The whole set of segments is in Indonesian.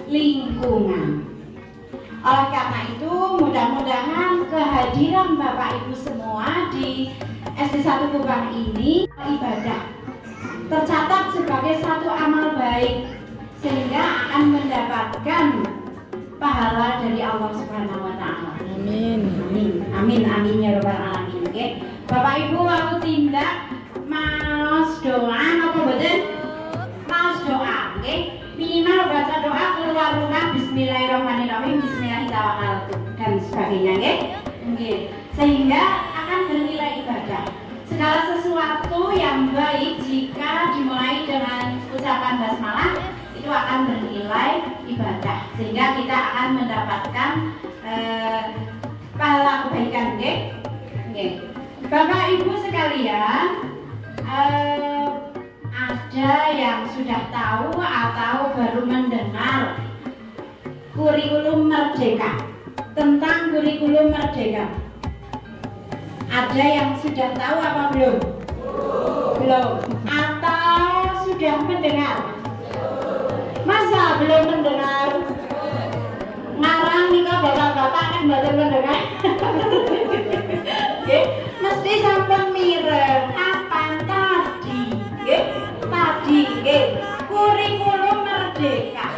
lingkungan. Oleh karena itu, mudah-mudahan kehadiran Bapak Ibu semua di SD 1 Kupang ini ibadah tercatat sebagai satu amal baik, sehingga akan mendapatkan pahala dari Allah Subhanahu wa taala. Amin. Amin. Amin amin ya rabbal alamin. Oke. Bapak Ibu aku tindak maos doa apa mboten? Maos doa, oke? Minimal baca doa keluar rumah bismillahirrahmanirrahim, bismillahirrahmanirrahim dan sebagainya, oke? Oke. Sehingga akan bernilai ibadah. Segala sesuatu yang baik jika dimulai dengan ucapan basmalah itu akan bernilai ibadah, sehingga kita akan mendapatkan pahala kebaikan, oke? Oke. Bapak Ibu sekalian, ada yang sudah tahu atau baru mendengar kurikulum merdeka, tentang kurikulum merdeka? Ada yang sudah tahu apa belum? Belum. Atau sudah mendengar? Masa belum mendengar? Ngarang nih kok bapak-bapak kan baru mendengar. Oke, mesti sampun mireng kapan tadi? Tadi, kurikulum merdeka.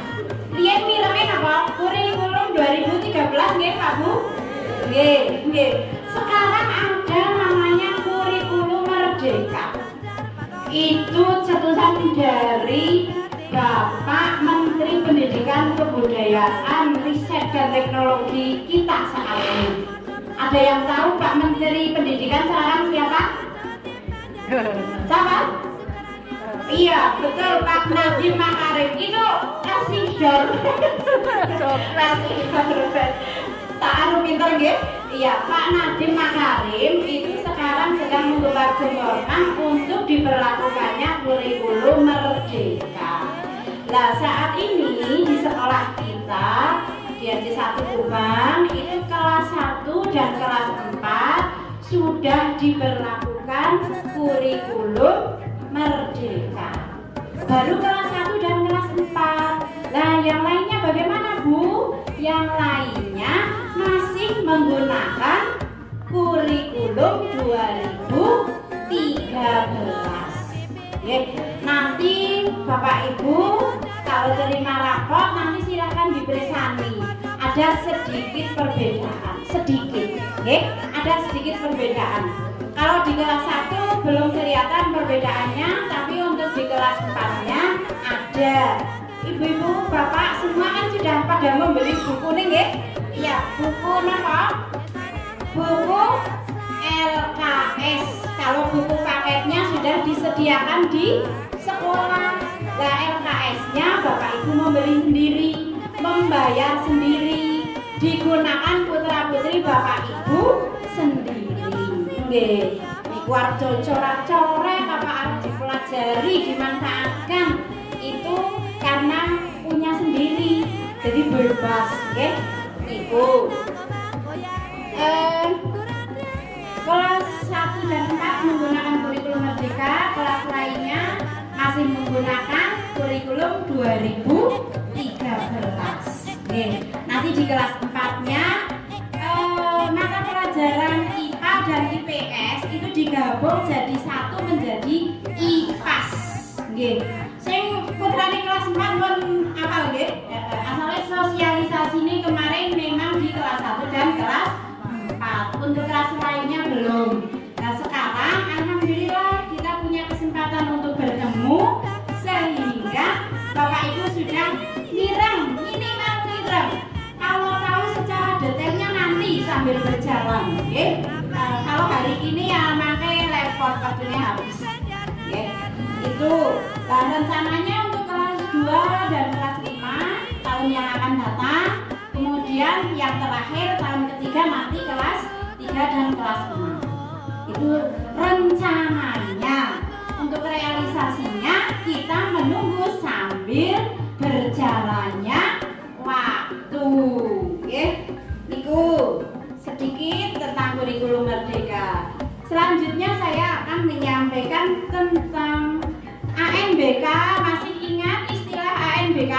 Riyen mirengin apa? Kurikulum 2013 nggih, Pak Bu? Nggih. Sekarang ada namanya kurikulum merdeka. Itu cetusan dari Bapak Menteri Pendidikan Kebudayaan Riset dan Teknologi kita saat ini. Ada yang tahu Pak Menteri Pendidikan sekarang siapa? Siapa? Iya, betul, Pak Nadiem Makarim. Itu kasih dor. Tak anu pinter nggih? Iya, Pak Nadiem Makarim itu sekarang sedang menggembar-gemborkan untuk diberlakukannya kurikulum merdeka. Nah, saat ini di sekolah kita di SD 1 Kupang itu kelas 1 dan kelas 4 sudah diberlakukan kurikulum merdeka. Baru kelas 1 dan kelas 4. Nah, yang lainnya bagaimana, Bu? Yang lainnya masih menggunakan kurikulum 2013. Nanti Bapak Ibu kalau terima rapor nanti silakan dipersani. Ada sedikit perbedaan, ada sedikit perbedaan. Kalau di kelas 1 belum kelihatan perbedaannya, tapi untuk di kelas 4-nya ada. Ibu-ibu, bapak semua kan sudah pada membeli buku nih, nggih? Iya, buku apa? Buku LKS. Kalau buku paketnya sudah disediakan di sekolah. Nah, LKS-nya Bapak Ibu membeli sendiri, membayar sendiri, digunakan putra-putri Bapak Ibu sendiri. Nggih. Niku arep coret-coret apa arep dipelajari, dimanfaatkan. Itu karena punya sendiri. Jadi bebas, nggih. Ibu. Kelas 1 dan 4 menggunakan kurikulum merdeka, kelas lainnya masih menggunakan kurikulum 2013. Nanti di kelas 4-nya mata pelajaran IPA dan IPS itu digabung jadi satu menjadi IPAS. Sing putrane kelas 4 pun apal nggih. Asalnya sosialisasi ini kemarin memang di kelas 1 dan kelas 4. Untuk kelas lainnya belum. Nah, sekarang alhamdulillah kita punya kesempatan untuk bertemu, sehingga Bapak Ibu sudah minimal mireng. Kalau tahu secara detailnya nanti sambil berjalan, kalau hari ini ya pakai laptop waktunya habis. Itu. Dan rencananya untuk kelas 2 dan kelas 5 tahun yang akan datang. Kemudian yang terakhir tahun ketiga nanti kelas 3 dan kelas 6. Itu rencananya. Untuk realisasinya kita menunggu sambil berjalannya waktu. Niku sedikit tentang kurikulum merdeka. Selanjutnya saya akan menyampaikan tentang ANBK. Masih ingat istilah ANBK?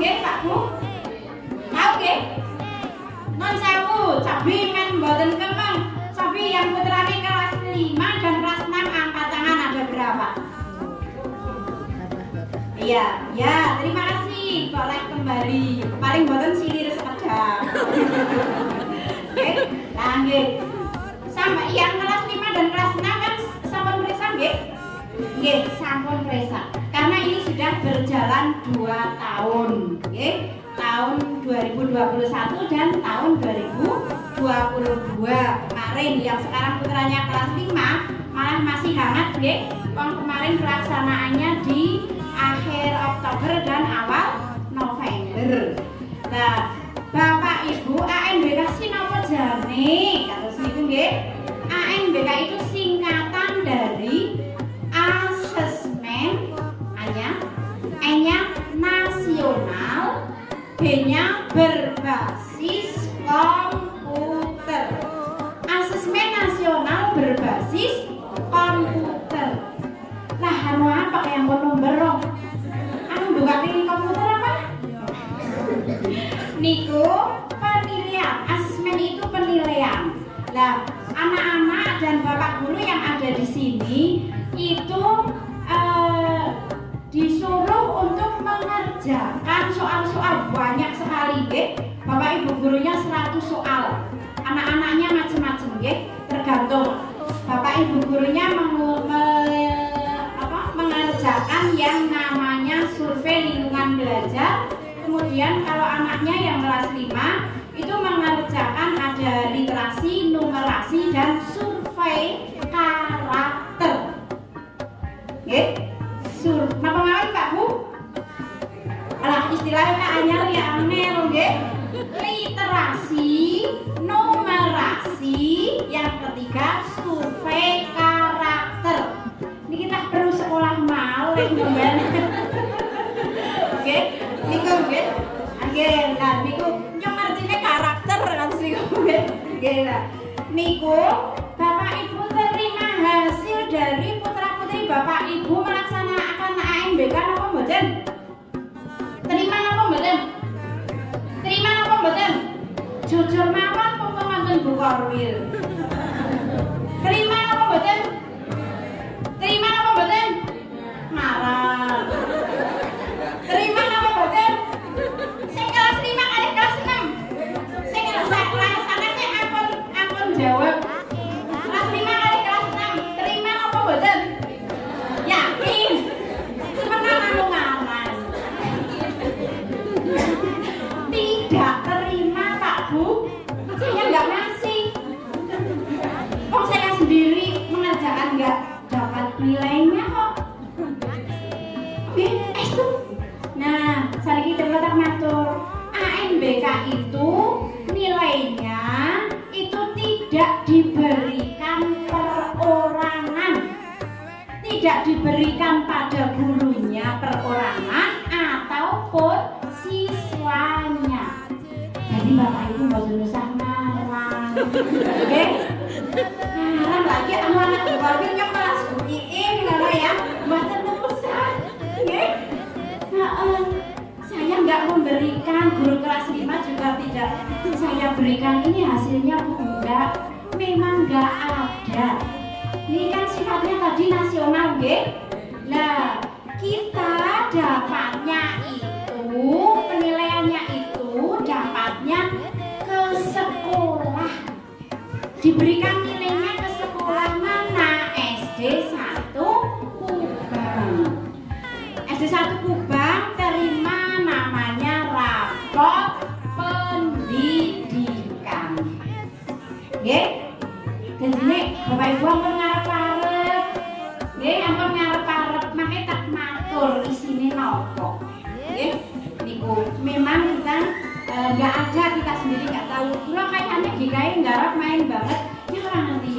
nggih Pak Bu? Tahu nggih? Non sewu, cabi men mboten kemeng. Cabi yang putrane kelas 5 dan kelas 6 angkat tangan ada berapa? Iya, ya, terima kasih. Boleh kembali. Paling mboten silir sekedap. Oke, lanjut. Sampai yang kelas 5 dan kelas 6 kan sampun periksa nggih? Nggih, sampun periksa. Karena ini sudah berjalan 2 tahun, nggih. Tahun 2021 dan tahun 2022 kemarin. Yang sekarang putranya kelas 5 malah masih hangat nggih. Kemarin pelaksanaannya di akhir Oktober dan awal November. Nah, Bapak Ibu ANBK sinapa jane? Kados niku nggih. ANBK itu singkatan dari asesmen A-nya nasional, B-nya berbasis komputer. Asesmen nasional berbasis komputer. Lah anu apa yang nomor anu buka komputer apa? Niku penilaian, asesmen itu penilaian. Lah anak-anak dan bapak guru yang ada di sini itu disuruh untuk mengerjakan soal-soal banyak sekali, nggih. Bapak ibu gurunya 100 soal. Anak-anaknya macam-macam, nggih, tergantung. Bapak ibu gurunya mengerjakan yang namanya survei lingkungan belajar. Kemudian kalau anaknya yang kelas 5 itu mengerjakan ada literasi, numerasi dan survei karakter. Nggih. Napa mawon Pak Bu? Alah istilahnya anyar ya angel nggih. Literasi, numerasi, yang ketiga survei karakter. Ini kita perlu sekolah malih mben. Oke, niku nggih. Nggih, nah niku nyong artine karakter kan niku nggih. Nggih lah. Niku Bapak Ibu terima hasil dari putra-putri Bapak Ibu melaksanakan ANBK napa mboten? Terima napa mboten? Terima napa mboten? Jujur mawon mumpung wonten Bu Korwil. Terima napa mboten? Terima napa mboten? Marah. Terima napa mboten? Sing kelas 5 kali kelas 6. Sing kelas sana sing ampun jawab. Kelas 5 kali kelas 6. Terima napa mboten? Yakin. Sebenarnya anu ngaran. Tidak terima Pak Bu. Saya enggak ngasih. Kok saya sendiri mengerjakan enggak dapat nilainya kok. Oke, itu. Nah, saiki terletak matur. ANBK itu nilainya itu tidak diberikan perorangan. Tidak diberikan pada gurunya perorangan ataupun siswanya. Jadi Bapak Ibu mboten usah ngarang. Nggih. Ngarang lagi anak-anak Korwil yang kelas UIN ngono ya. Mboten usah. Nggih. Saya enggak memberikan, guru kelas 5 juga tidak saya berikan ini hasilnya Bu, enggak. Memang enggak ada. Ini kan sifatnya tadi nasional, nggih. Nah, kita dapatnya itu, penilaiannya itu dapatnya ke sekolah. Diberikan nilainya ke sekolah mana? SD 1 Kubang. SD 1 Kubang terima namanya raport pendidikan. Nggih. Jadi Bapak Ibu ampun ngarep-arep. Nggih, ampun ngarep-arep mangke tak matur isine napa. Nggih. Niku memang kita enggak ada, kita sendiri enggak tahu. Kula kayane GKI nggarap main banget, ya ora ngerti.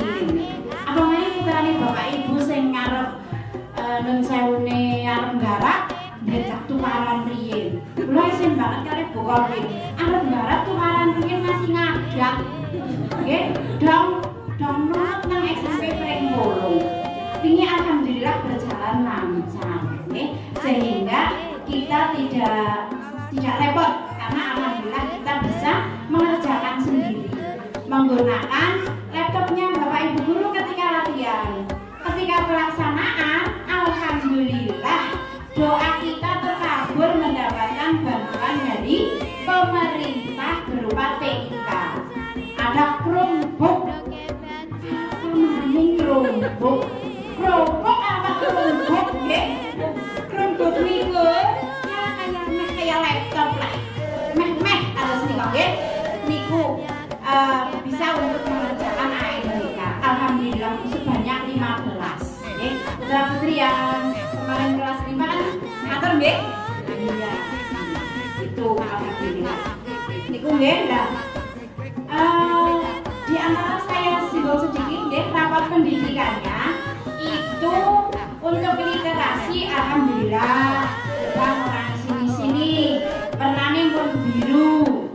Apa main putrane Bapak Ibu sing ngarep nun sewune arep nggarap becak tukaran riyin. Kula isin banget kali Bu Korwil. Arep nggarap tukaran riyin masih ngadak. Nggih, dong nurut nang SMP Pring 8. Ini alhamdulillah berjalan lancar, nggih. Sehingga kita tidak tidak repot karena alhamdulillah kita bisa mengerjakan sendiri menggunakan laptopnya Bapak Ibu guru ketika latihan. Ketika pelaksanaan, alhamdulillah doa kita terkabul mendapatkan bantuan dari pemerintah berupa TIK. Ada Chromebook. Chromebook apa Chromebook? Chromebook niku kayak laptop lah. Meh harus nih niku bisa untuk mengerjakan AMDK. Alhamdulillah sebanyak 15. Saudara putri yang kemarin kelas 5 kan ngatur nggih? Iya. Itu alhamdulillah. Niku nggih lah. Di antara saya simbol sedikit nggih rapat pendidikannya itu untuk literasi alhamdulillah orang sini warnanya pun biru.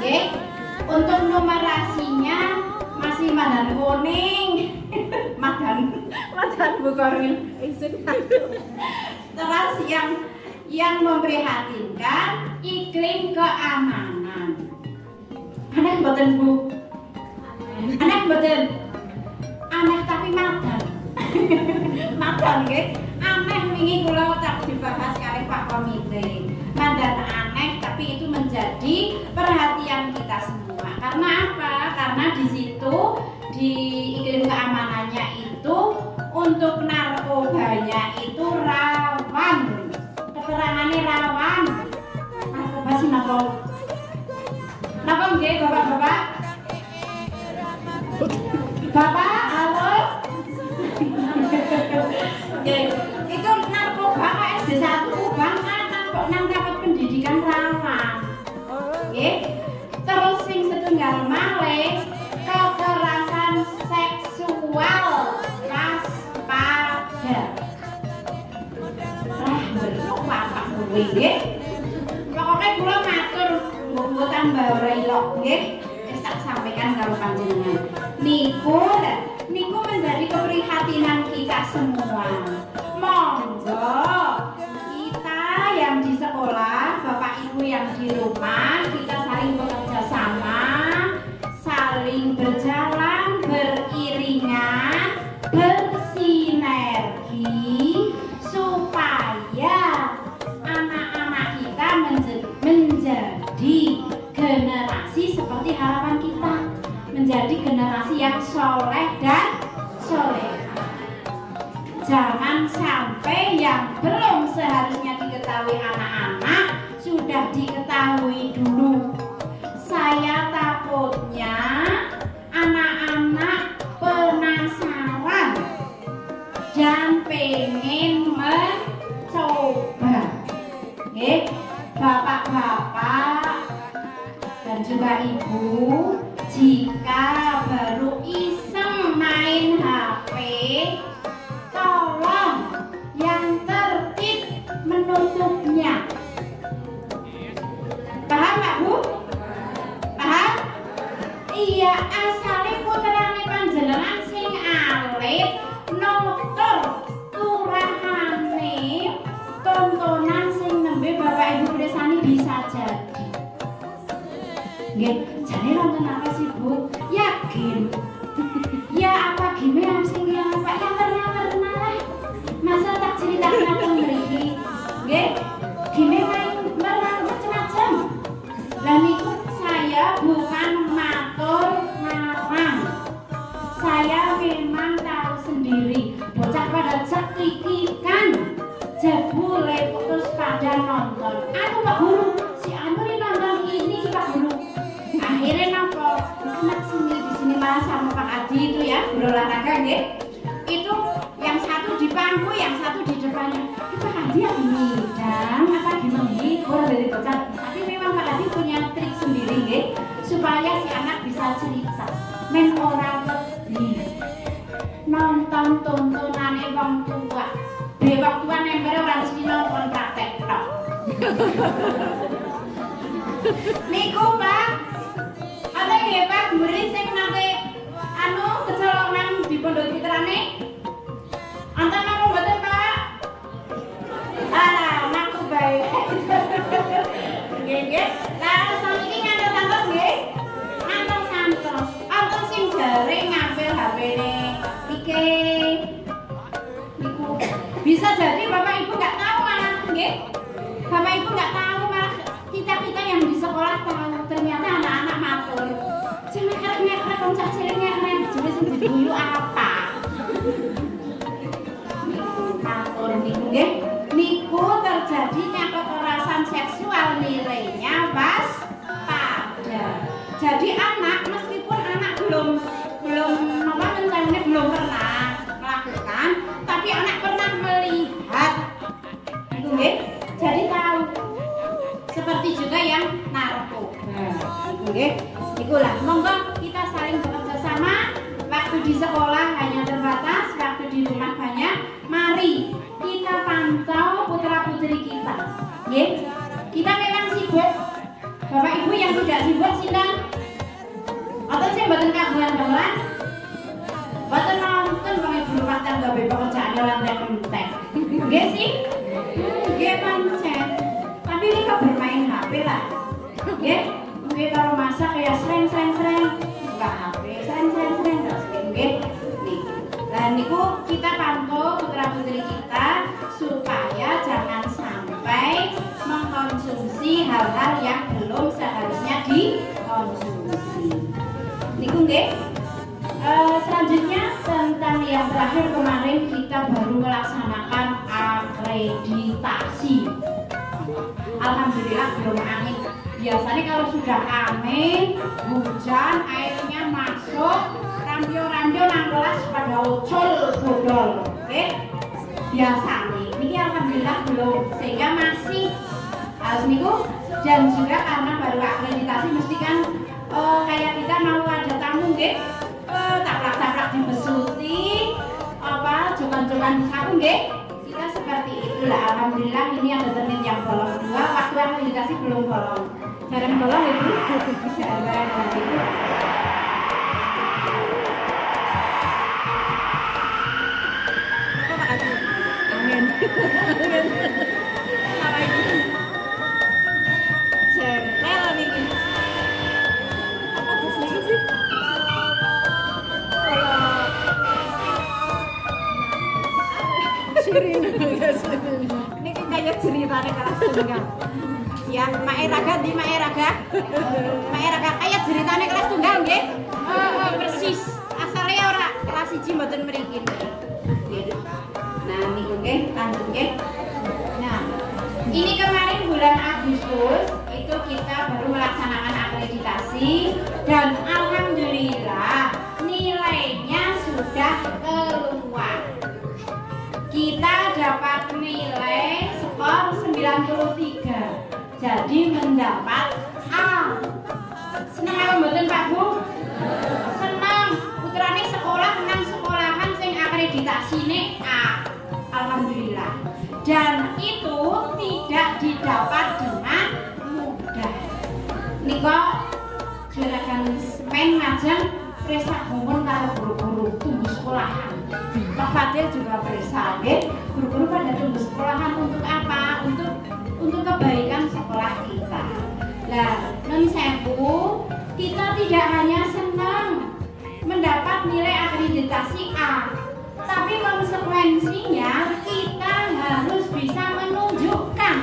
Nggih. Untuk numerasinya masih madan kuning. madan bukoril terus yang memprihatinkan iklim keamanan. Aneh mboten Bu? Aneh mboten? Aneh tapi madan. Madan nggih. Aneh wingi kula tak dibahas kali Pak Komite. Madan aneh tapi itu menjadi perhatian kita semua. Karena apa? Karena di situ di iklim keamanannya itu untuk narkobanya itu rawan. Keterangannya rawan. Narkoba sih napa? Napa nggih Bapak-bapak? Bapak, halo? Oke, itu narkoba SD 1 banget nang dapat pendidikan rawan. Oke. Terus sing setunggal malih kekerasan seksual waspada. Beruk apa kuwi nggih? Pokoke kula matur nggo tambah relok nggih. Wis tak sampaikan karo panjenengan. Niku menjadi keprihatinan kita semua. Monggo kita yang di sekolah, Bapak Ibu yang di rumah, kita saling bekerja sama, saling berjalan beriringan, bersinergi supaya anak-anak kita menjadi generasi seperti harapan kita, menjadi generasi yang soleh dan soleha. Jangan sampai yang belum seharusnya diketahui anak-anak sudah diketahui dulu. Saya takutnya anak-anak penasaran dan pengen mencoba. Bapak-bapak dan juga ibu, jika baru iseng main HP, tolong yang tertib menutupnya. Paham Pak Bu? Paham? Iya, asale puterane panjenengan sing alit nutur turahane tontonan sing nembe Bapak Ibu pirsani bisa jadi. Nggih, jane nonton apa sih Bu? Ya game. Ya apa game yang sing yang apa yang warna-warna lah. Masa tak ceritakan apa mriki? Nggih, game main macam-macam. Lah niku saya bukan matur ngarang. Saya memang tahu sendiri. Bocah pada cekikikan jebule putus pada nonton. Aku Pak Guru, si anu nonton ini Pak Guru. Akhirnya nopo anak sini malah sama Pak Adi itu ya berolahraga nggih. Itu yang satu di pangku, yang satu di depannya. Pak Adi yang ngidang apa gimana dari bocah. Tapi memang Pak Adi punya trik sendiri nggih supaya si anak bisa cerita. Men ora wedi nonton tontonane wong tua. Wong tua nembere ora mesti nonton praktek tok. Niku Pak, ada nggih Pak murid sing nate anu kecolongan di pondok putrane? Anten napa mboten Pak? Ah, naku bae. sing diguyu apa? Atur niku nggih. Niku terjadinya kekerasan seksual nilainya waspada. Jadi anak meskipun anak belum apa mencari belum pernah melakukan, tapi anak pernah melihat. Niku nggih. Jadi tahu. Seperti juga yang narkoba. Niku nggih. Ikulah monggo kita saling bekerja sama. Waktu di sekolah hanya terbatas, waktu di rumah banyak. Mari kita pantau putra-putri kita. Nggih. Kita memang sibuk. Bapak Ibu yang tidak sibuk sinten? Atau sing mboten kagungan-kagungan? Mboten nonton Bapak Ibu rumah tangga pekerjaan lantai entek. Nggih sih? Nggih pancen. Tapi ini kok bermain HP lah. Nggih. Nggih kalau masak ya sreng buka HP, sreng terus nggih. Nih. Lah niku kita pantau putra-putri kita supaya jangan sampai mengkonsumsi hal-hal yang belum seharusnya dikonsumsi. Niku nggih. Selanjutnya tentang yang terakhir kemarin kita baru melaksanakan akreditasi. Alhamdulillah belum angin. Biasanya kalau sudah angin, hujan, airnya masuk, rampio nang kelas pada ucul bodol. Oke? Biasanya. Ini alhamdulillah belum, sehingga masih harus niku. Dan juga karena baru akreditasi mesti kan kayak kita mau ada tamu nggih, taplak-taplak dibesuti, apa jokan-jokan sapu nggih. Kita seperti itulah. Alhamdulillah ini ada termin yang bolong 2, waktu akreditasi belum bolong. Jarang bolong itu. Jarang itu. Amin. Apa ini? Jempel nih. Apa tuh sih? Sirin. Ini kayak ceritanya kelas tunggal. Ya, Maeraga di Maeraga kayak ceritanya kelas tunggal nggih. Persis. Asale ora kelas 1 mboten mriki. Nah, niku nggih, lanjut nggih. Nah, ini kemarin bulan Agustus itu kita baru melaksanakan akreditasi dan alhamdulillah nilainya sudah keluar. Kita dapat nilai skor 93. Jadi mendapat A. Senang apa mboten Pak Bu? Senang. Putrane sekolah nang sekolahan sing akreditasine A. Alhamdulillah. Dan itu tidak didapat dengan mudah. Nika juragan semen ngajeng presak gumun karo guru-guru tunggu sekolahan. Pak Fadil juga periksa, guru-guru pada tunggu sekolahan untuk apa? Untuk kebaikan sekolah kita. Nah, nun sewu, kita tidak hanya senang mendapat nilai akreditasi A, tapi konsekuensinya kita harus bisa menunjukkan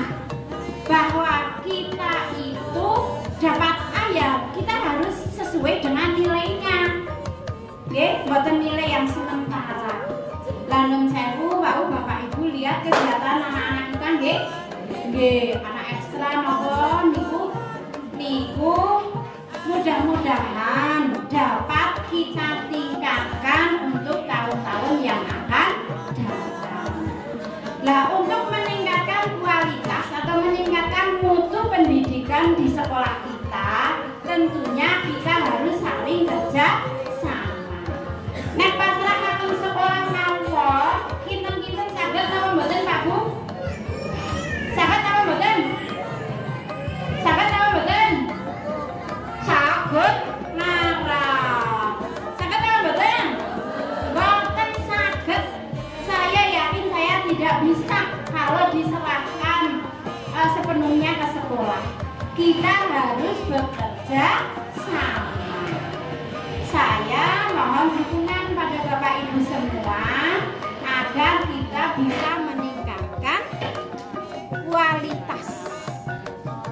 bahwa kita itu dapat A ya, kita harus sesuai dengan nilainya. Buatan nilai yang sementara. Lanun sewu, Bapak Ibu lihat kegiatan anak-anak kita anak ekstra nopo niku mudah-mudahan dapat kita tingkatkan untuk tahun-tahun yang akan datang. Nah, untuk meningkatkan kualitas atau meningkatkan mutu pendidikan di sekolah kita, tentunya kita harus saling kerja sama. Nek pasrahaken sekolah mawon, kinten-kinten saged napa mboten Pak Bu? Saged napa mboten? Saged napa mboten? Saged nara. Saged napa mboten? Mboten saged. Saya yakin saya tidak bisa kalau diserahkan sepenuhnya ke sekolah. Kita harus bekerja sama. Saya mohon dukungan pada Bapak Ibu semua agar kita bisa meningkatkan kualitas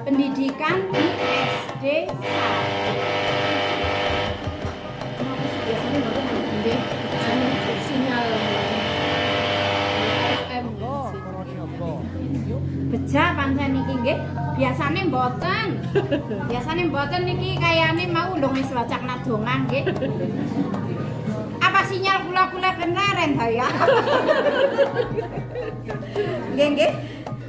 pendidikan di SD 1. mboten. Biasane mboten niki kayane mau lho wis wacana donga nggih. Apa sinyal kula kenaren ta ya? Nggih.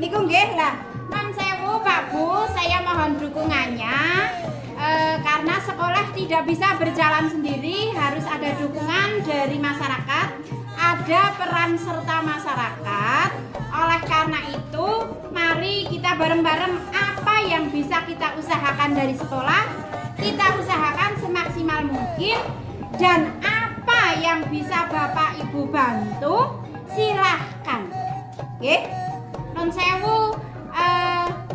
Niku nggih lah. Nun sewu Pak Bu, saya mohon dukungannya. Karena sekolah tidak bisa berjalan sendiri, harus ada dukungan dari masyarakat, ada peran serta masyarakat. Oleh karena itu, mari kita bareng-bareng apa yang bisa kita usahakan dari sekolah, kita usahakan semaksimal mungkin, dan apa yang bisa Bapak Ibu bantu, silahkan. Oke? Non sewu,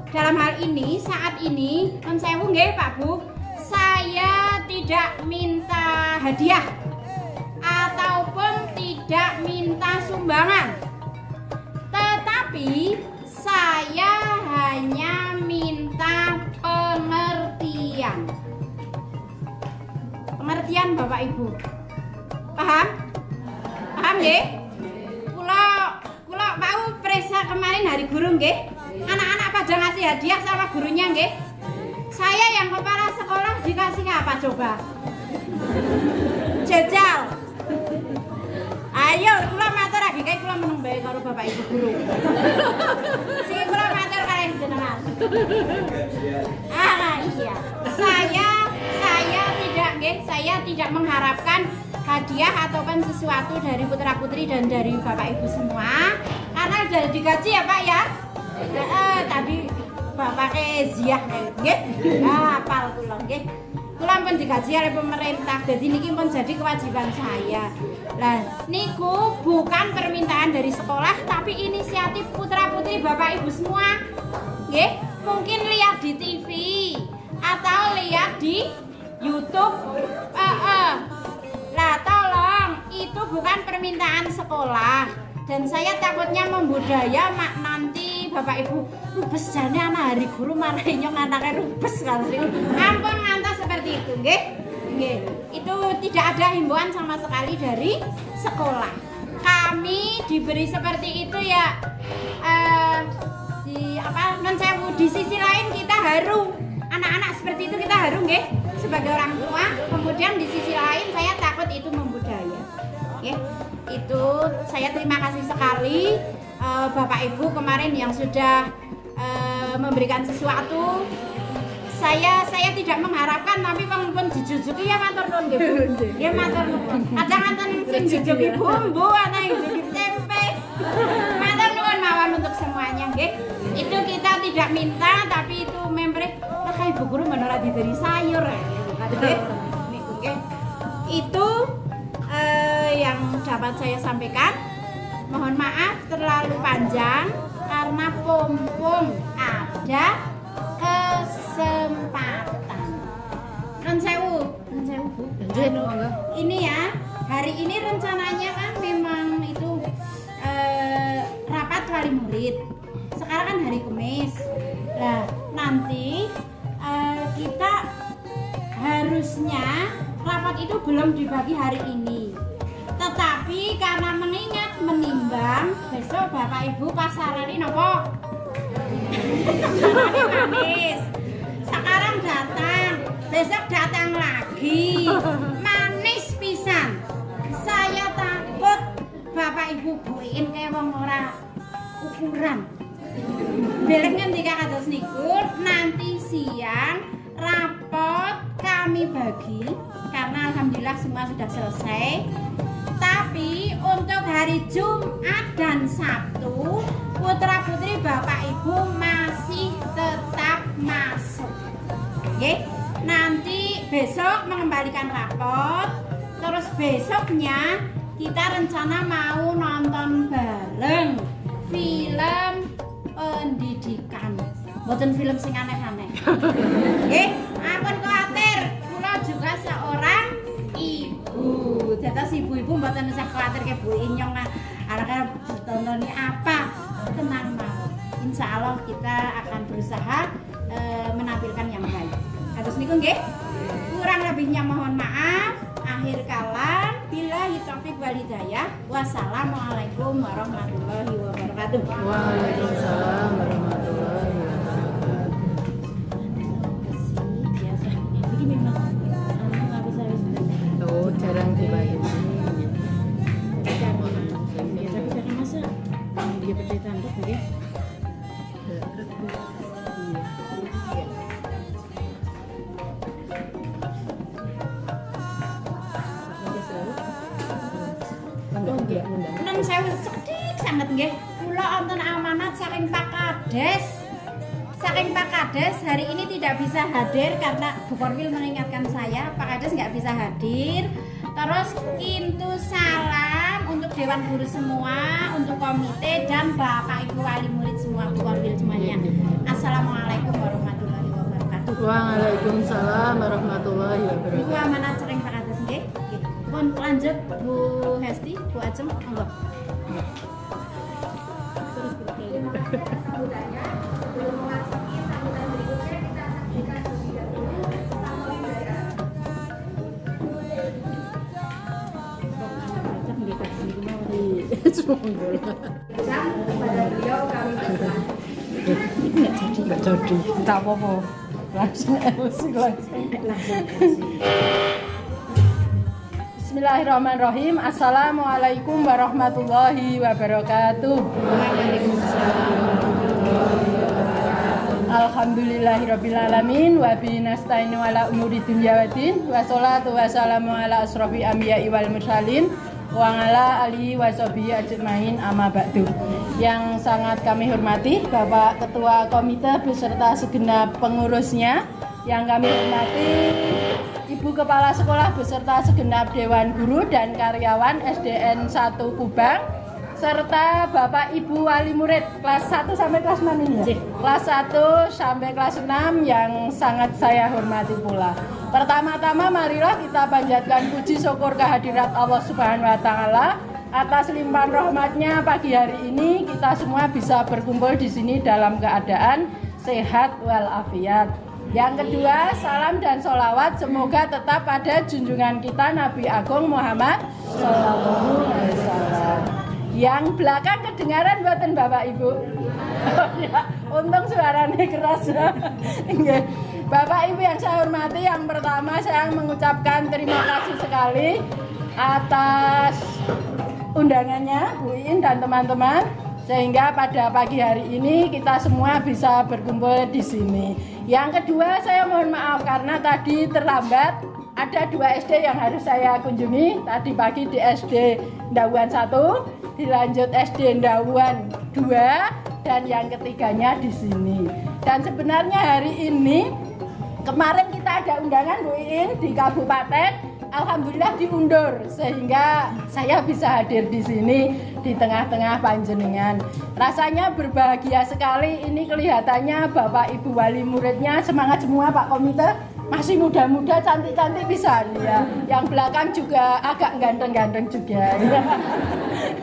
dalam hal ini, saat ini, non sewu nggih Pak Bu, saya tidak minta hadiah ataupun tidak minta sumbangan, tetapi saya hanya minta pengertian. Pengertian Bapak Ibu, paham? Paham nggih? Kula mau presa kemarin hari guru nggih. Anak-anak pada ngasih hadiah sama gurunya nggih. Saya yang kepala sekolah dikasih apa coba? Jajal. Ayo kula matur lagi kae kula meneng bae karo Bapak Ibu guru. Sing kula matur kalian jenengan. Iya. Saya tidak mengharapkan hadiah ataupun sesuatu dari putra-putri dan dari Bapak Ibu semua. Karena sudah digaji ya Pak ya. Tadi Bapak Ziah nggih. Hafal kula nggih. Kula pun digaji oleh pemerintah. Jadi niki pun jadi kewajiban saya. Lah niku bukan permintaan dari sekolah tapi inisiatif putra-putri Bapak Ibu semua. Nggih, mungkin lihat di TV atau lihat di YouTube. Lah tolong, itu bukan permintaan sekolah. Dan saya takutnya membudaya nanti Bapak Ibu rubes jane anak hari guru malah nyong anaknya rubes kali. Ampun ngantos seperti itu, nggih. Nggih. Itu tidak ada himbauan sama sekali dari sekolah. Kami diberi seperti itu ya di sisi lain kita haru. Anak-anak seperti itu kita haru nggih sebagai orang tua. Kemudian di sisi lain saya takut itu membudaya. Nggih. Itu saya terima kasih sekali Bapak Ibu kemarin yang sudah memberikan sesuatu. Saya tidak mengharapkan tapi pun dijujuki ya matur nuwun nggih Bu. Ya matur nuwun. Kadang enten sing dijujuki bumbu ana yang dijujuki tempe. Matur nuwun mawon untuk semuanya nggih. Itu kita tidak minta tapi itu membre kayak Ibu Guru menolak diberi sayur ya. Nggih. Niku nggih. Itu yang dapat saya sampaikan. Mohon maaf terlalu panjang karena pompong ada kesempatan. Nun sewu Bu. Ini ya, hari ini rencananya kan memang itu rapat wali murid. Sekarang kan hari Kamis. Nah, nanti kita harusnya rapat itu belum dibagi hari ini. Tetapi karena menimbang besok Bapak Ibu pasarane napa? Pasarane Kamis. Sekarang datang, besok datang lagi. Manis pisan. Saya takut Bapak Ibu buin kayak wong ora ukuran. Belek ngendika kados niku nanti siang rapot kami bagi karena alhamdulillah semua sudah selesai. Tapi untuk hari Jumat dan Sabtu putra-putri Bapak Ibu masih tetap masuk. Oke? Nanti besok mengembalikan rapot. Terus besoknya kita rencana mau nonton bareng film pendidikan. Boten film sing aneh-aneh. Nggih, ampun kuwatir. Kula juga seorang ibu. Dados ibu-ibu mboten usah kuwatir ke Bu Inyong arek tonton apa. Tenang mawon. Insyaallah kita akan berusaha menampilkan yang baik. Kados niku nggih. Kurang lebihnya mohon maaf. Akhir kalam billahi taufik wal hidayah. Wassalamualaikum warahmatullahi wabarakatuh. Waalaikumsalam warahmatullahi wabarakatuh. sedih sangat nggih. Kula wonten amanat saking Pak Kades. Saking Pak Kades hari ini tidak bisa hadir karena Bu Korwil mengingatkan saya Pak Kades nggak bisa hadir. Terus kintu salam untuk Dewan Guru semua, untuk komite dan Bapak Ibu wali murid semua Bu Korwil semuanya. Assalamualaikum warahmatullahi wabarakatuh. Waalaikumsalam warahmatullahi wabarakatuh. Ibu amanat sering Pak Kades nggih. Pun lanjut Bu Hesti, Bu Ajeng, monggo. Sambutannya sebelum memasuki sambutan berikutnya kita saksikan terlebih dahulu tamu undangan. Kepada beliau kami persilakan. Nggak jadi, tak apa-apa. Langsung emosi langsung. Bismillahirrahmanirrahim. Assalamualaikum warahmatullahi wabarakatuh. Alhamdulillahirrabbilalamin. Wa bihi nasta'inu ala umuri dunya waddin. Wassalatu wassalamu ala asrofil anbiya'i wal mursalin wa ala alihi wa sahbihi ajmain, amma ba'du. Yang sangat kami hormati Bapak Ketua Komite beserta segenap pengurusnya, yang kami hormati Ibu Kepala Sekolah beserta segenap Dewan Guru dan karyawan SDN 1 Kubang, serta Bapak Ibu wali murid kelas 1 sampai kelas 6 ini ya? Kelas 1 sampai kelas 6 yang sangat saya hormati pula. Pertama-tama marilah kita panjatkan puji syukur kehadirat Allah Subhanahu wa taala atas limpahan rahmatnya pagi hari ini kita semua bisa berkumpul di sini dalam keadaan sehat walafiat. Yang kedua, salam dan sholawat semoga tetap pada junjungan kita Nabi Agung Muhammad Sallallahu Alaihi Wasallam. Yang belakang kedengaran buatan Bapak Ibu. Oh ya, untung suaranya keras. Bapak Ibu yang saya hormati, yang pertama saya mengucapkan terima kasih sekali atas undangannya Bu Iin dan teman-teman, sehingga pada pagi hari ini kita semua bisa berkumpul di sini. Yang kedua, saya mohon maaf karena tadi terlambat. Ada 2 SD yang harus saya kunjungi. Tadi pagi di SD Ndauan 1, dilanjut SD Ndauan 2, dan yang ketiganya di sini. Dan sebenarnya hari ini, kemarin kita ada undangan Bu Iin di kabupaten. Alhamdulillah diundur sehingga saya bisa hadir di sini di tengah-tengah panjenengan. Rasanya berbahagia sekali. Ini kelihatannya Bapak Ibu wali muridnya semangat semua Pak Komite, masih muda-muda, cantik-cantik pisan ya. Yang belakang juga agak ganteng-ganteng juga.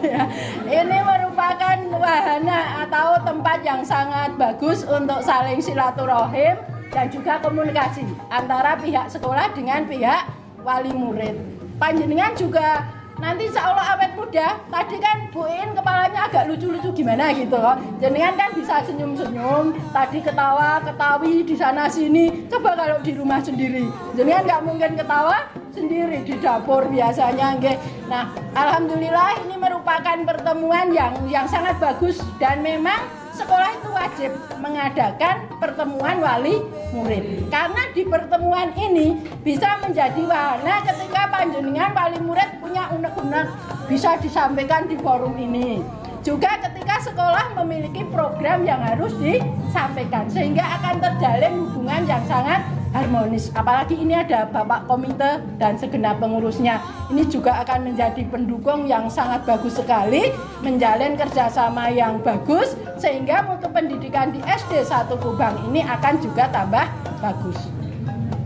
Ya. Ini merupakan wahana atau tempat yang sangat bagus untuk saling silaturahim dan juga komunikasi antara pihak sekolah dengan pihak wali murid. Panjenengan juga nanti insya Allah awet muda. Tadi kan Bu Iin kepalanya agak lucu-lucu gimana gitu loh. Jenengan kan bisa senyum-senyum, tadi ketawa-ketawi di sana sini. Coba kalau di rumah sendiri, jenengan nggak mungkin ketawa sendiri di dapur biasanya nggih. Nah, alhamdulillah ini merupakan pertemuan yang sangat bagus dan memang sekolah itu wajib mengadakan pertemuan wali murid. Karena di pertemuan ini bisa menjadi wahana ketika panjenengan wali murid punya unek-unek bisa disampaikan di forum ini. Juga ketika sekolah memiliki program yang harus disampaikan sehingga akan terjalin hubungan yang sangat harmonis. Apalagi ini ada Bapak Komite dan segenap pengurusnya. Ini juga akan menjadi pendukung yang sangat bagus sekali, menjalin kerjasama yang bagus sehingga mutu pendidikan di SD 1 Kubang ini akan juga tambah bagus.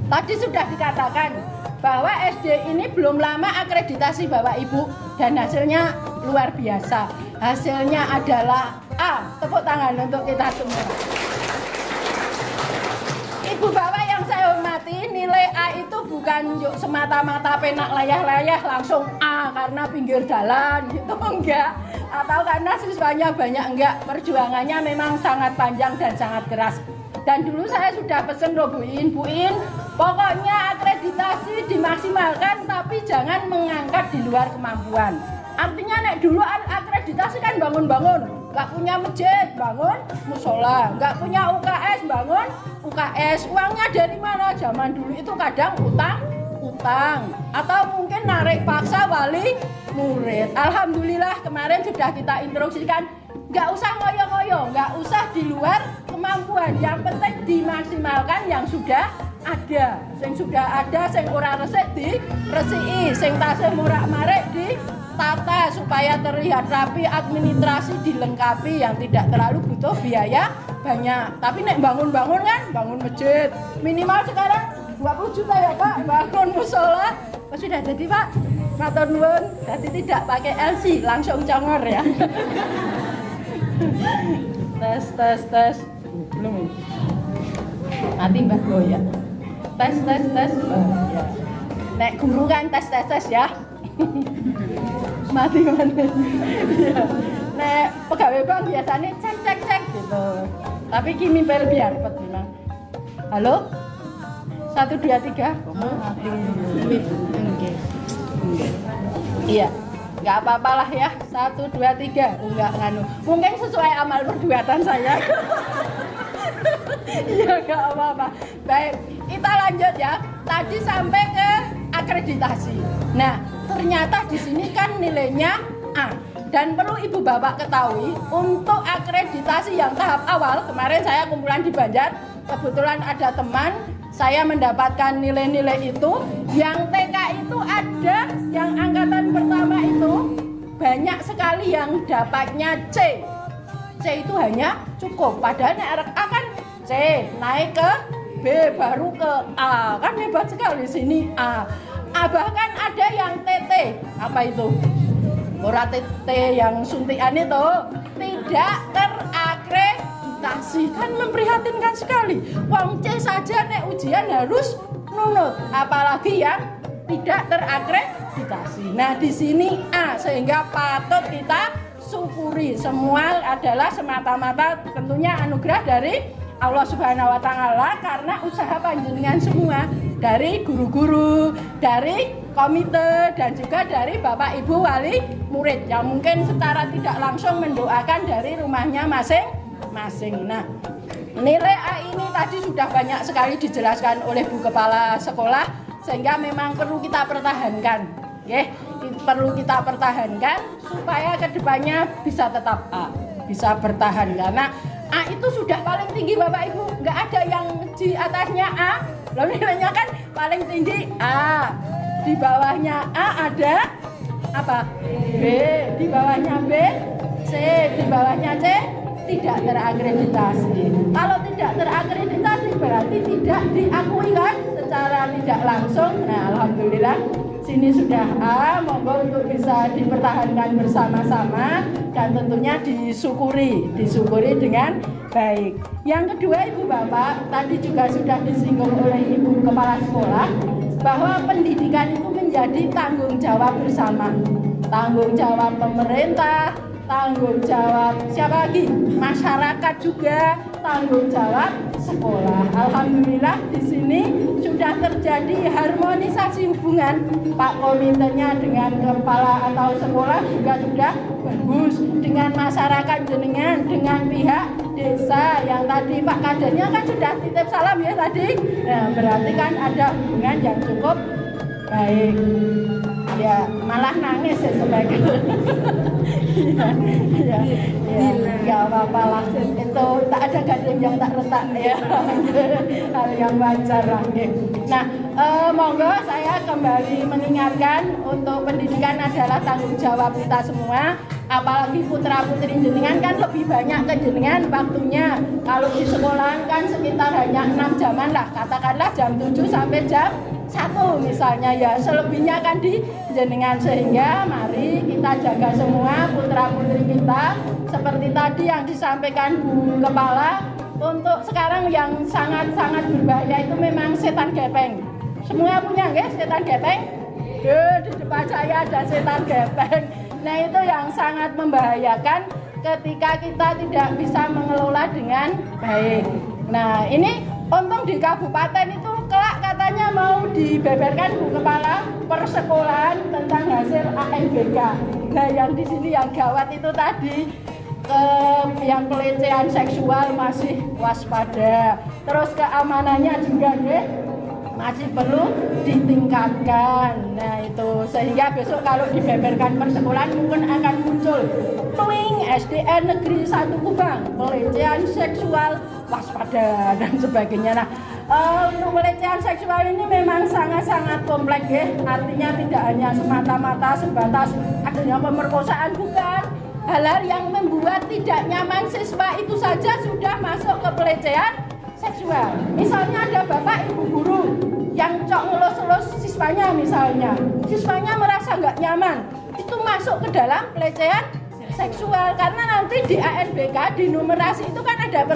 Tadi sudah dikatakan bahwa SD ini belum lama akreditasi Bapak Ibu dan hasilnya luar biasa. Hasilnya adalah A. Tepuk tangan untuk kita semua. Ibu Bapak yang saya hormati, nilai A itu bukan semata-mata penak layah-layah langsung A karena pinggir jalan gitu, enggak. Atau karena siswanya banyak, enggak. Perjuangannya memang sangat panjang dan sangat keras. Dan dulu saya sudah pesen loh Bu Iin, pokoknya akreditasi dimaksimalkan tapi jangan mengangkat di luar kemampuan. Artinya nek dulu akreditasi kan bangun-bangun, nggak punya masjid bangun musola, nggak punya UKS bangun UKS. Uangnya dari mana? Zaman dulu itu kadang utang utang atau mungkin narik paksa wali murid. Alhamdulillah kemarin sudah kita instruksikan, nggak usah ngoyo-ngoyo, nggak usah di luar kemampuan, yang penting dimaksimalkan yang sudah ada. Sing sudah ada, sing ora resik diresiki, sing tasih murak-marik ditata supaya terlihat rapi, administrasi dilengkapi yang tidak terlalu butuh biaya banyak. Tapi nek bangun-bangun kan, bangun masjid minimal sekarang 20 juta ya Pak, bangun musola. Oh, sudah jadi Pak, matur nuwun. Jadi tidak pakai LC, langsung congor ya. tes belum ini. Nanti Mbak Go ya. Tes. Oh, ya. Nek guru kan tes ya. Mati. Ya. Nek pegawai bank biasanya cek gitu. Tapi kimi pel biar cepet memang. Halo? 1 2 3. Iya. Enggak apa-apalah ya. 1 2 3. Enggak nganu. Mungkin sesuai amal perbuatan saya. Iya, enggak apa-apa. Baik, kita lanjut ya. Tadi sampai ke akreditasi. Nah, ternyata di sini kan nilainya A. Dan perlu Ibu Bapak ketahui, untuk akreditasi yang tahap awal, kemarin saya kumpulan di Banjar, kebetulan ada teman, saya mendapatkan nilai-nilai itu. Yang TK itu ada, yang angkatan pertama itu banyak sekali yang dapatnya C. C itu hanya cukup, padahal nek A kan C, naik ke B, baru ke A. Kan hebat sekali sini A. Bahkan ada yang TT, apa itu? Ora TT yang suntikan itu tidak terakreditasi, kan memprihatinkan sekali. Wong C saja nek ujian harus nunut, apalagi yang tidak terakreditasi. Nah di sini A, sehingga patut kita syukuri. Semua adalah semata-mata tentunya anugerah dari Allah Subhanahu wa Ta'ala, karena usaha panjenengan semua, dari guru-guru, dari komite, dan juga dari Bapak Ibu wali murid yang mungkin secara tidak langsung mendoakan dari rumahnya masing-masing. Nah, nilai A ini tadi sudah banyak sekali dijelaskan oleh Bu Kepala Sekolah, sehingga memang perlu kita pertahankan. Oke, perlu kita pertahankan supaya kedepannya bisa tetap A, bisa bertahan, karena A itu sudah paling tinggi Bapak Ibu, nggak ada yang di atasnya A. Lalu nilainya kan paling tinggi A, di bawahnya A ada apa? B, di bawahnya B, C, di bawahnya C tidak terakreditasi. Kalau tidak terakreditasi berarti tidak diakui kan secara tidak langsung. Nah alhamdulillah sini sudah A, monggo untuk bisa dipertahankan bersama-sama dan tentunya disyukuri dengan baik. Yang kedua Ibu Bapak, tadi juga sudah disinggung oleh Ibu Kepala Sekolah bahwa pendidikan itu menjadi tanggung jawab bersama. Tanggung jawab pemerintah, tanggung jawab siapa lagi? Masyarakat juga, tanggung jawab sekolah. Alhamdulillah di sini sudah terjadi harmonisasi hubungan Pak Komitenya dengan kepala atau sekolah juga sudah bagus, dengan masyarakat jenengan, dengan pihak desa yang tadi Pak Kadernya kan sudah titip salam ya tadi. Nah berarti kan ada hubungan yang cukup baik. Ya malah nangis ya sebagai ya apa-apa lah, itu tak ada gading yang tak retak ya. Hal yang wajar lah. Nah monggo saya kembali mengingatkan, untuk pendidikan adalah tanggung jawab kita semua, apalagi putra putri jenengan kan lebih banyak ke jenengan waktunya. Kalau di sekolah kan sekitar hanya 6 jaman lah, katakanlah jam 7 sampai jam 1 misalnya, ya selebihnya kan di jenengan. Sehingga mari kita jaga semua putra putri kita seperti tadi yang disampaikan Bu Kepala. Untuk sekarang yang sangat-sangat berbahaya itu memang setan gepeng. Semua punya nggak setan gepeng? Di depan saya ada setan gepeng. Nah itu yang sangat membahayakan ketika kita tidak bisa mengelola dengan baik. Nah ini untung di kabupaten itu kelak katanya mau dibeberkan Bu Kepala persekolahan tentang hasil AMBK. Nah yang di sini yang gawat itu tadi yang pelecehan seksual masih waspada. Terus keamanannya juga masih perlu ditingkatkan. Nah itu sehingga besok kalau dibeberkan persekolahan mungkin akan muncul pling SDN Negeri 1 Kubang, pelecehan seksual waspada dan sebagainya. Nah untuk pelecehan seksual ini memang sangat-sangat kompleks ya. Artinya tidak hanya semata-mata sebatas adanya pemerkosaan, bukan. Hal-hal yang membuat tidak nyaman siswa itu saja sudah masuk ke pelecehan seksual. Misalnya ada bapak ibu guru yang cok ngelus-ngelus siswanya misalnya. Siswanya merasa nggak nyaman. Itu masuk ke dalam pelecehan seksual karena nanti di ANBK di numerasi itu kan ada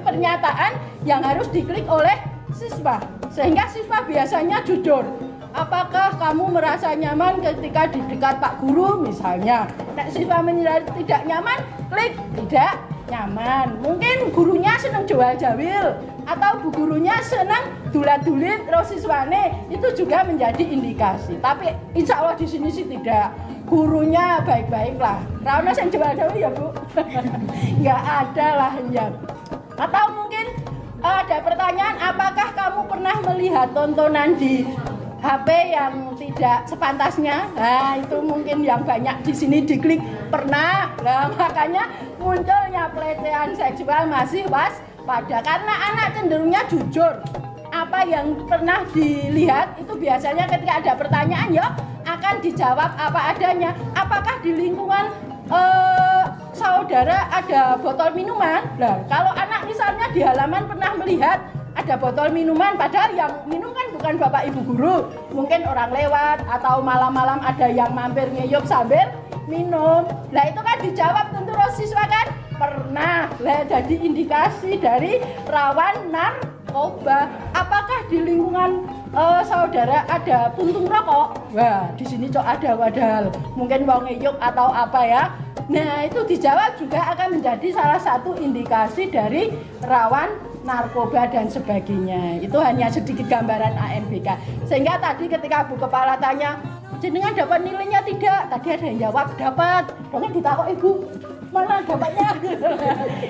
pernyataan yang harus diklik oleh siswa sehingga siswa biasanya jujur. Apakah kamu merasa nyaman ketika di dekat Pak Guru misalnya? Nek siswa menilai tidak nyaman, klik tidak nyaman. Mungkin gurunya senang jual-jawil atau bu gurunya senang dulat-dulit terus siswane, itu juga menjadi indikasi. Tapi insya Allah di sini sih tidak. Gurunya baik-baik lah. Rana yang jual-jawil ya Bu? Nggak ada lah ya. Atau mungkin ada pertanyaan, apakah kamu pernah melihat tontonan di HP yang tidak sepantasnya? Nah itu mungkin yang banyak di sini diklik pernah. Nah makanya munculnya pelecehan seksual masih waspada karena anak cenderungnya jujur. Apa yang pernah dilihat itu biasanya ketika ada pertanyaan ya akan dijawab apa adanya. Apakah di lingkungan saudara ada botol minuman? Nah kalau anak misalnya di halaman pernah melihat ada botol minuman, padahal yang minum kan bukan bapak ibu guru, mungkin orang lewat atau malam-malam ada yang mampir ngeyup sambil minum. Lah itu kan dijawab tentu siswa kan pernah. Lah jadi indikasi dari rawan narkoba. Apakah di lingkungan saudara ada puntung rokok? Wah di sini cok ada padahal mungkin mau ngeyup atau apa ya. Nah itu dijawab juga akan menjadi salah satu indikasi dari rawan narkoba dan sebagainya. Itu hanya sedikit gambaran ANBK. Sehingga tadi ketika Bu Kepala tanya, jenengan dapat nilainya tidak? Tadi ada yang jawab dapat. Dongeng ditakok Ibu, mana dapatnya?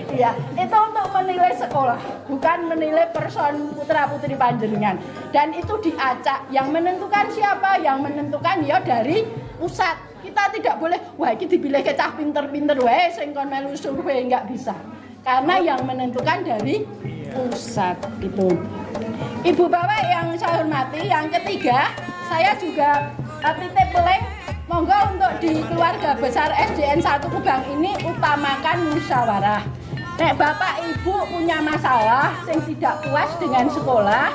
Iya, itu untuk menilai sekolah, bukan menilai person putra putri panjenengan. Dan itu diacak. Yang menentukan siapa? Yang menentukan ya dari pusat. Kita tidak boleh, wah ini dipilih kecah pinter-pinter, wah sing kon melu survei, nggak bisa. Karena yang menentukan dari pusat itu. Ibu bapak yang saya hormati, yang ketiga saya juga titip peleng monggo untuk di keluarga besar SDN 1 Kubang ini utamakan musyawarah. Nek bapak ibu punya masalah yang tidak puas dengan sekolah,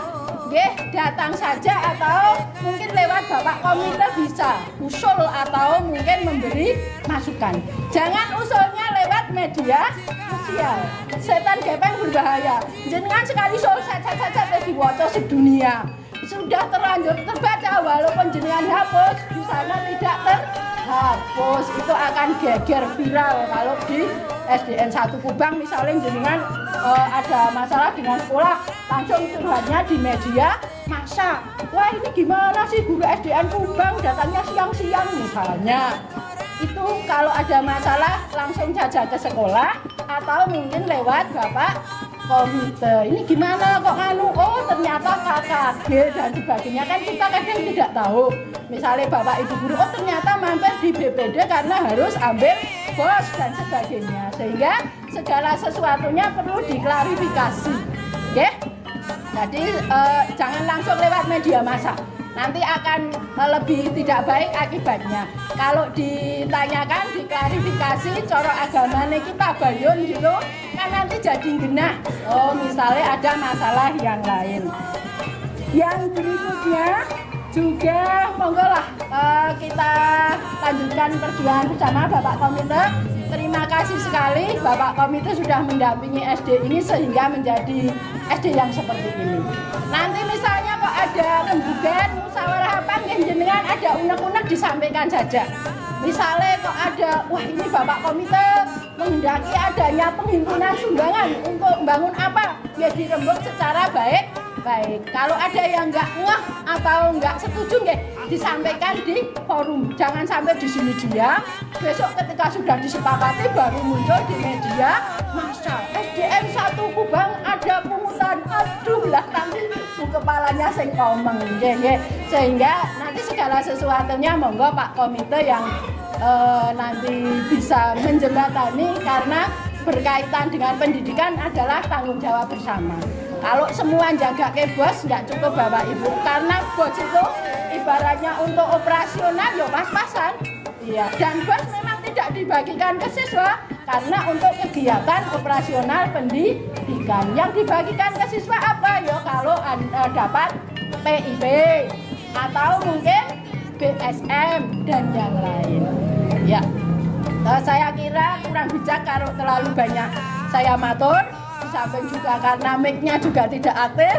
datang saja atau mungkin lewat bapak komite bisa usul atau mungkin memberi masukan. Jangan usulnya lewat media sosial. Setan gepeng berbahaya. Jenengan sekali usul saja diwaca sedunia. Sudah terlanjur terbaca walaupun jenengan hapus, di sana tidak terhapus. Itu akan geger viral kalau di SDN 1 Kubang misalnya jenengan ada masalah dengan sekolah, langsung curhatnya di media massa. Wah ini gimana sih guru SDN Kubang datangnya siang-siang misalnya. Itu kalau ada masalah langsung saja ke sekolah atau mungkin lewat bapak komite. Ini gimana kok nganu? Oh ternyata KKG dan sebagainya, kan kita kadang tidak tahu. Misalnya bapak ibu guru, oh ternyata mampir di BPD karena harus ambil bos dan sebagainya. Sehingga segala sesuatunya perlu diklarifikasi. Oke? Jadi jangan langsung lewat media massa. Nanti akan lebih tidak baik akibatnya. Kalau ditanyakan, diklarifikasi, coro agamanya kita bayun gitu, kan nanti jadi genah. Oh misalnya ada masalah yang lain. Yang berikutnya juga monggo lah kita lanjutkan perjuangan bersama Bapak Komite. Terima kasih sekali Bapak Komite sudah mendampingi SD ini sehingga menjadi SD yang seperti ini. Nanti misalnya kok ada rembugan, musyawarah apa, jenengan ada unek-unek disampaikan saja. Misalnya kok ada, wah ini Bapak Komite menghendaki adanya penghimpunan sumbangan untuk membangun apa, ya dirembuk secara baik. Kalau ada yang nggak ngeh atau nggak setuju disampaikan di forum. Jangan sampai di sini diam. Besok ketika sudah disepakati baru muncul di media massa. SDN 1 Kubang ada pungutan. Aduh lah nanti kepalanya sing komeng nggih. Sehingga nanti segala sesuatunya monggo Pak Komite yang nanti bisa menjembatani karena berkaitan dengan pendidikan adalah tanggung jawab bersama. Kalau semua jaga ke bos nggak cukup Bapak Ibu karena bos itu ibaratnya untuk operasional ya pas-pasan. Iya, dan bos memang tidak dibagikan ke siswa karena untuk kegiatan operasional pendidikan. Yang dibagikan ke siswa apa ya kalau dapat PIB atau mungkin BSM dan yang lain. Ya. Saya kira kurang bijak kalau terlalu banyak saya matur. Samping juga karena mic-nya juga tidak aktif.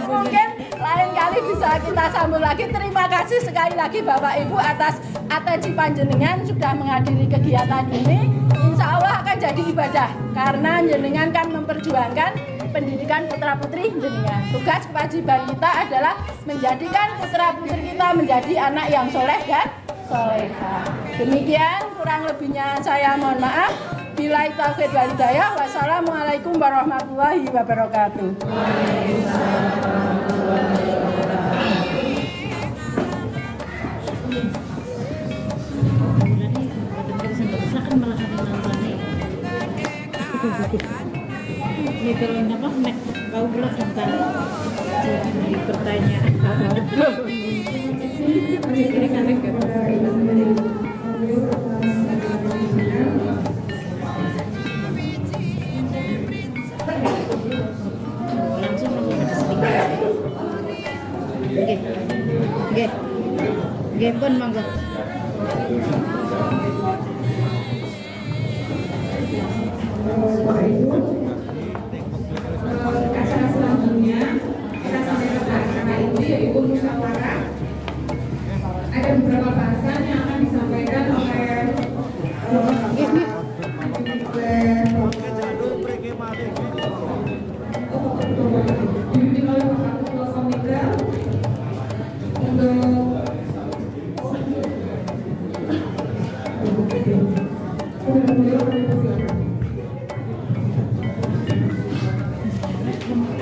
Mungkin lain kali bisa kita sambung lagi. Terima kasih sekali lagi Bapak Ibu atas atensi panjenengan sudah menghadiri kegiatan ini. Insya Allah akan jadi ibadah karena jenengan kan memperjuangkan pendidikan putra putri jenengan. Tugas kewajiban kita adalah menjadikan putra putri kita menjadi anak yang soleh dan soleha. Demikian kurang lebihnya saya mohon maaf. Billahi taufiq wal hidayah. Wassalamualaikum warahmatullahi wabarakatuh. Ya kalau apa nek kau pula tentang jadi pertanyaan ini kan langsung ada sedikit. Oke, pun monggo. Acara selanjutnya kita sampaikan acara ini yaitu musyawarah. Ada beberapa bahasan yang akan disampaikan oleh dibimbing oleh Bapak Ketua Komite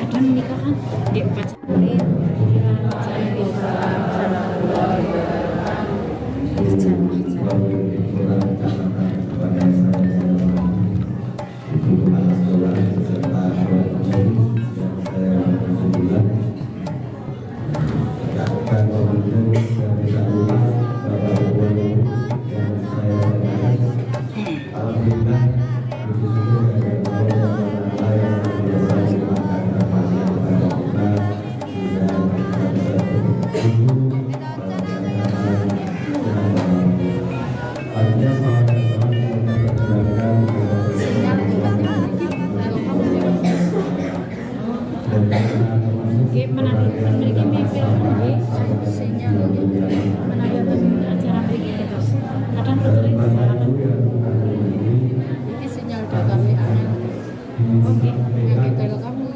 Ada menikah kan di 4 hari. Memiliki mimpi sinyal menanyakan acara berikutnya terus kadang terus ini sinyal data WA oke yang kita kamu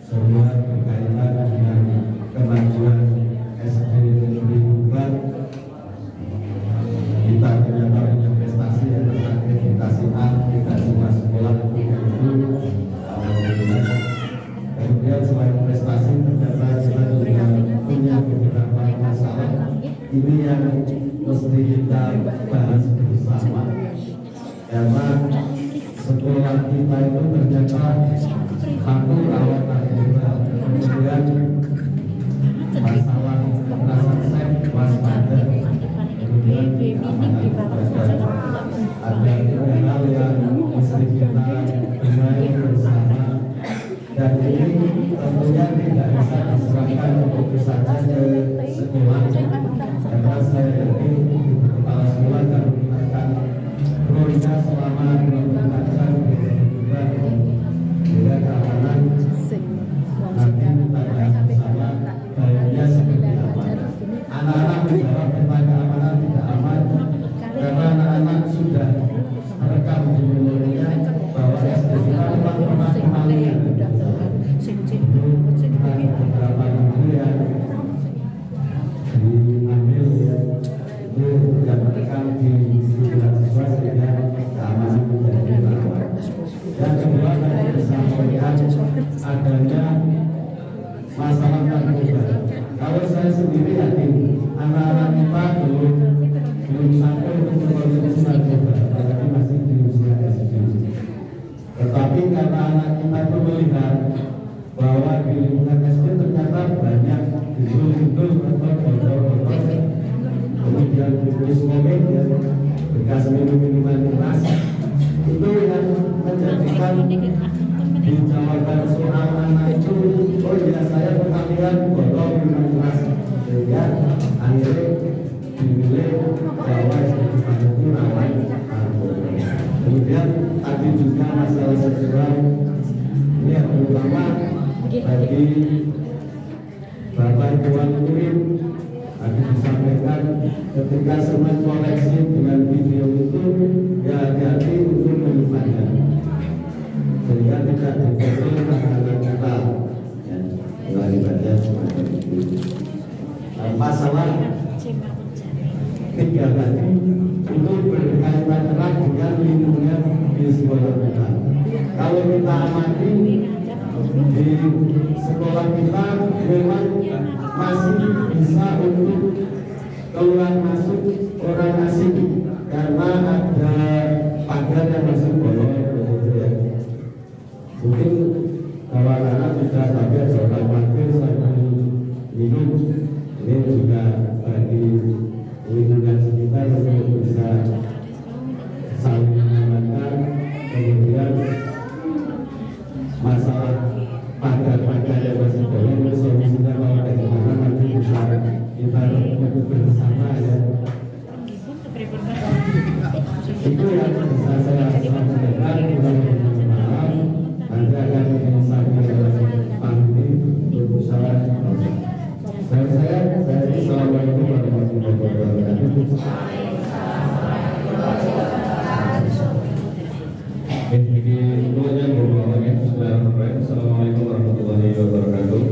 semua berkaitan dengan kemajuan SD Negeri Tuban. Kita ternyata punya prestasi yang tentang edukasi A, kita semua sekolah itu alhamdulillah. Kemudian selain prestasi ternyata kita juga punya beberapa masalah. Ini yang mesti kita bahas bersama. Karena sekolah kita itu ternyata satu rawat nasional, kemudian masalah kekerasan seks waspada, kemudian ada tiga hal yang mesti kita benahi bersama, dan ini tentunya tidak bisa diserahkan begitu saja ke sekolah, karena saya yakin kepala sekolah dan akan bekerja selama 24 jam sehingga keamanan nanti kita bahas bersama baiknya seperti apa. Anak-anak menjawab tentang keamanan tidak aman karena anak-anak sudah merekam di memorinya bahwa SD kita memang pernah kemalingan. Ada beberapa buku yang diambil ya, ini adanya masalah narkoba. Kalau saya sendiri yakin anak-anak kita belum sampai untuk mengkonsumsi narkoba, apalagi masih di usia SD. Tetapi karena anak kita itu melihat bahwa di lingkungan SD ternyata banyak gundul-gundul atau botol-botol, kemudian bungkus komik dan bekas minuman keras, itu yang menjadikan dijawaban soal anak itu, oh ya saya pertandingan botol minuman keras, sehingga akhirnya dinilai bahwa itu rawan narkoba. Kemudian tadi juga masalah seksual ini yang terutama bagi Bapak Tuan Murid tadi disampaikan ketika semen koleksi dengan video itu ya hati-hati untuk menyimpannya sehingga tidak dibobol anak kita ya, akibatnya semacam itu. Masalah 3 tadi itu berkaitan erat dengan lingkungan di sekolah kita. Kalau kita amati di sekolah kita memang masih bisa untuk keluar masuk orang asing karena ada pagar yang masih bolong begitu ya. Mungkin kalau anak tidak sampai sekolah parkir sampai minum, ini juga bagi lingkungan sekitar untuk bisa saling mengamankan. Kemudian masalah pagar-pagar yang masih bolong itu solusinya kalau bagaimana nanti bisa kita bersama ya. Itu yang bisa saya sampaikan. Malam nanti akan disampaikan oleh Panti untuk usaha. Dan saya assalamualaikum warahmatullahi wabarakatuh. Assalamualaikum warahmatullahi wabarakatuh.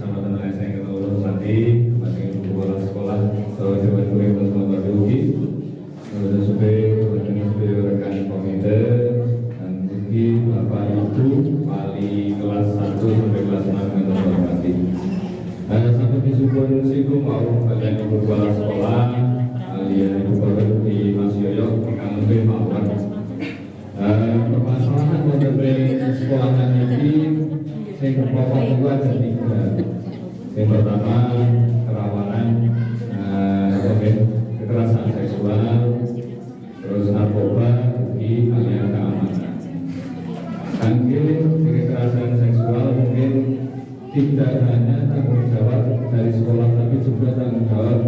Sama teman saya yang ketemu Santi, masih kepala sekolah, sekolah Jawa Timur Bersama Badugi, kemudian supaya rekan komite dan tinggi Bapak Ibu wali kelas 1 sampai kelas 6 yang terhormati. Sampai disyukur siku mau kalian ibu kepala sekolah, kalian ibu bapak di Mas Yoyo, di Kampung Mawar. Permasalahan mengenai sekolahan ini yang berpokok dua dan 3. Yang pertama kerawanan kekerasan seksual, terus narkoba, di aliran keamanan. Mungkin kekerasan seksual mungkin tidak hanya tanggung jawab dari sekolah, tapi juga tanggung jawab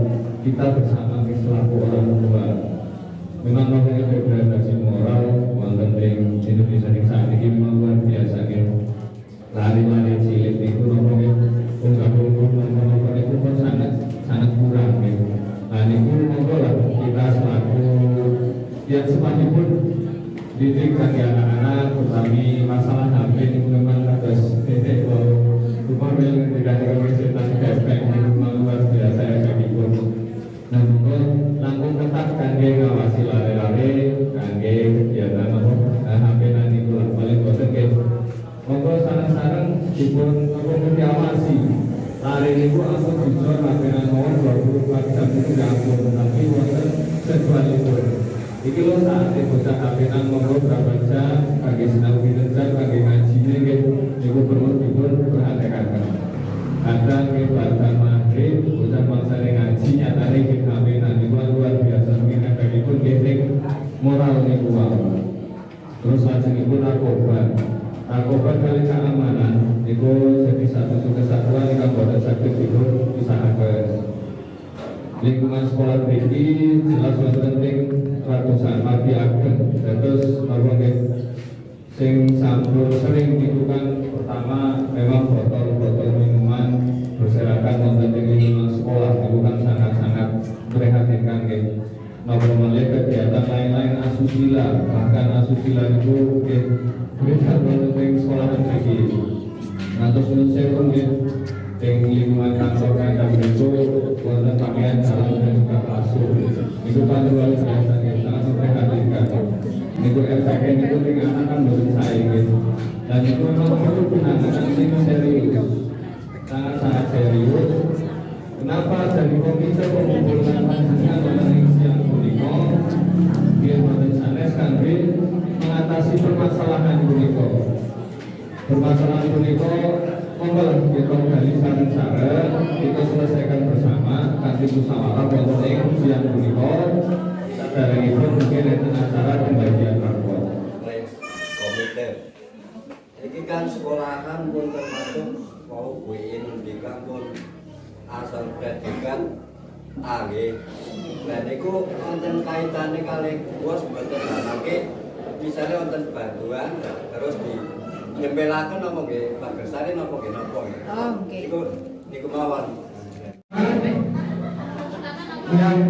kita bersama selaku orang tua. Memang namanya degradasi moral wonten ing Indonesia yang saat ini memang luar biasa gitu. Lari-lari cilik itu namanya unggah-ungguh itu pun sangat kurang gitu. Nah ini monggo lah kita selaku yang sepanjang didik bagi anak-anak, terutama masalah HP itu memang harus titik rumah yang tidak direpresentasi efek memang luar biasa efektif. Nah monggo langkung ketat kangge ngawasi lare-lare kangge kegiatan HP nanti pulang balik boten nggih. Monggo sareng-sareng dipun diawasi. Lare niku asal bisa lakukan nomor 24 jam itu diampun, tapi wonten jadwalipun. Iki lho saat bocah HP-an monggo berapa jam kangge sinau kinten kangge ngajine nggih niku perlu dipun perhatikan. Kadang nggih bar maghrib bocah mangsane ngaji nyatane nggih HP-an niku luar biasa mungkin efekipun nggih moral niku wae. Terus lajengipun narkoba kali keamanan itu jadi satu kesatuan yang boten saged dipun usahaken. Lingkungan sekolah ini jelas penting ratusan pagi ageng. Terus nggih sing sampun sering dilakukan pertama memang botol-botol minuman berserakan wonten ing lingkungan sekolah itu kan sangat-sangat memprihatinkan nggih. Napa malih kegiatan lain-lain asusila, bahkan asusila itu berita wonten sekolahan iki. Ngantos nusen nggih ing lingkungan kantor kang itu wonten pakaian dalam dan juga kasur. Itu kan luar biasa nggih, sangat memprihatinkan. niku efeknya niku ning anak kan boten saingin. Dan itu memang perlu penanganan yang serius, sangat serius. Kenapa dari komite pengumpulan panjenengan wonten siang punika biar boten sanes kangge mengatasi permasalahan punika. Permasalahan punika monggo kita gali sareng-sareng kita selesaikan bersama kanthi musyawarah wonten ing siang punika. Saderengipun mungkin enten acara pembagian rapor. Komite. Iki kan sekolahan pun termasuk mau buin di kampung asal pendidikan nggih. Lah niku wonten kaitane kalih bos mboten nggih. Misale wonten bantuan terus di nyempelaken napa nggih Pak Gersari napa nggih napa nggih. Oh, nggih. Niku mawon. yang